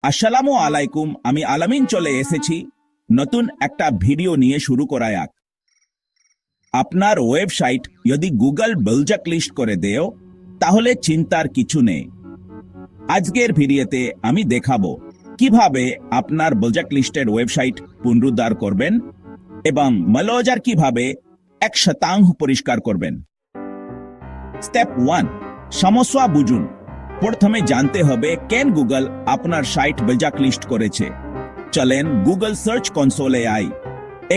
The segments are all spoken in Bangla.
আসসালামু আলাইকুম, আমি আলামিন চলে এসেছি নতুন একটা ভিডিও নিয়ে শুরু করা যাক। আপনার ওয়েবসাইট যদি গুগল ব্ল্যাক লিস্ট করে দেও তাহলে চিন্তার কিছু নেই। আজকের ভিডিওতে আমি দেখাবো কিভাবে আপনার ব্ল্যাক লিস্টের ওয়েবসাইট পুনরুদ্ধার করবেন এবং ম্যালওয়্যার কিভাবে 1% পরিষ্কার করবেন। স্টেপ 1, সমস্যা বুঝুন। প্রথমে জানতে হবে কেন গুগল আপনার সাইট ব্ল্যাক লিস্ট করেছে। চলেন গুগল সার্চ কনসোলে আই।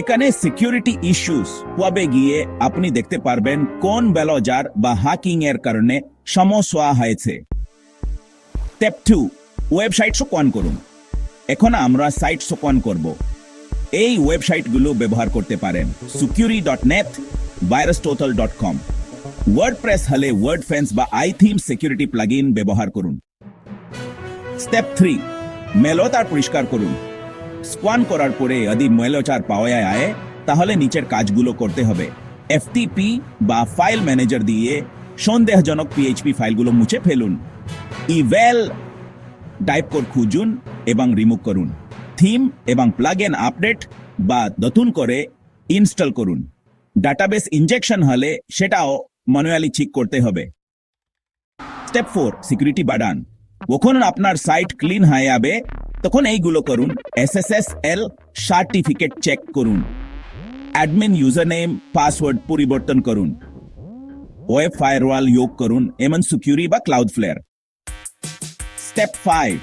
এখানে সিকিউরিটি ইস্যুস পাবে গিয়ে আপনি দেখতে পারবেন কোন ব্যালজার বা হ্যাকিং এর কারণে সমস্যা হয়েছে। স্টেপ 2, ওয়েবসাইট শোকন করুন। এখন আমরা সাইট শোকন করব। এই ওয়েবসাইটগুলো ব্যবহার করতে পারেন security.net, virustotal.com। ওয়ার্ডপ্রেস হলে ওয়ার্ডফেন্স বা আইথিম সিকিউরিটি প্লাগইন ব্যবহার করুন। স্টেপ 3, ম্যালওয়্যার পরিষ্কার করুন। স্ক্যান করার পরে যদি ম্যালওয়্যার পাওয়া যায় তাহলে নিচের কাজগুলো করতে হবে। এফটিপি বা ফাইল ম্যানেজার দিয়ে সন্দেহজনক পিএইচপি ফাইলগুলো মুছে ফেলুন। ইভেল টাইপ করে খুঁজুন এবং রিমুভ করুন। থিম এবং প্লাগইন আপডেট বা নতুন করে ইনস্টল করুন। ডাটাবেস ইনজেকশন হলে সেটাও ম্যানুয়ালি চেক করতে হবে। স্টেপ 4, সিকিউরিটি বাড়ান। যখন আপনার সাইট ক্লিন হয়ে যাবে তখন এইগুলো করুন। SSL সার্টিফিকেট চেক করুন। অ্যাডমিন ইউজার নেম পাসওয়ার্ড পরিবর্তন করুন। ওয়েব ফায়ারওয়াল যোগ করুন, এমন সিকিউরিটি বা ক্লাউডফ্লেয়ার। স্টেপ 5,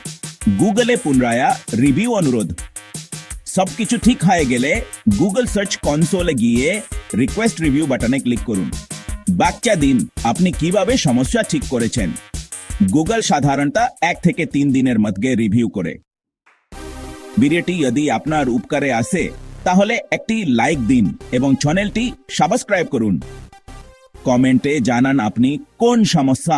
গুগলে পুনরায় রিভিউ অনুরোধ। সবকিছু ঠিক হয়ে গেলে গুগল সার্চ কনসোলে গিয়ে রিকোয়েস্ট রিভিউ বাটনে ক্লিক করুন। বাচ্চা দিন আপনি কিভাবে সমস্যা ঠিক করেছেন। গুগল সাধারণত 1 থেকে 3 দিনের মধ্যে রিভিউ করে। ভিডিওটি যদি আপনার উপকারে আসে তাহলে একটি লাইক দিন এবং চ্যানেলটি সাবস্ক্রাইব করুন। কমেন্টে জানান আপনি কোন সমস্যা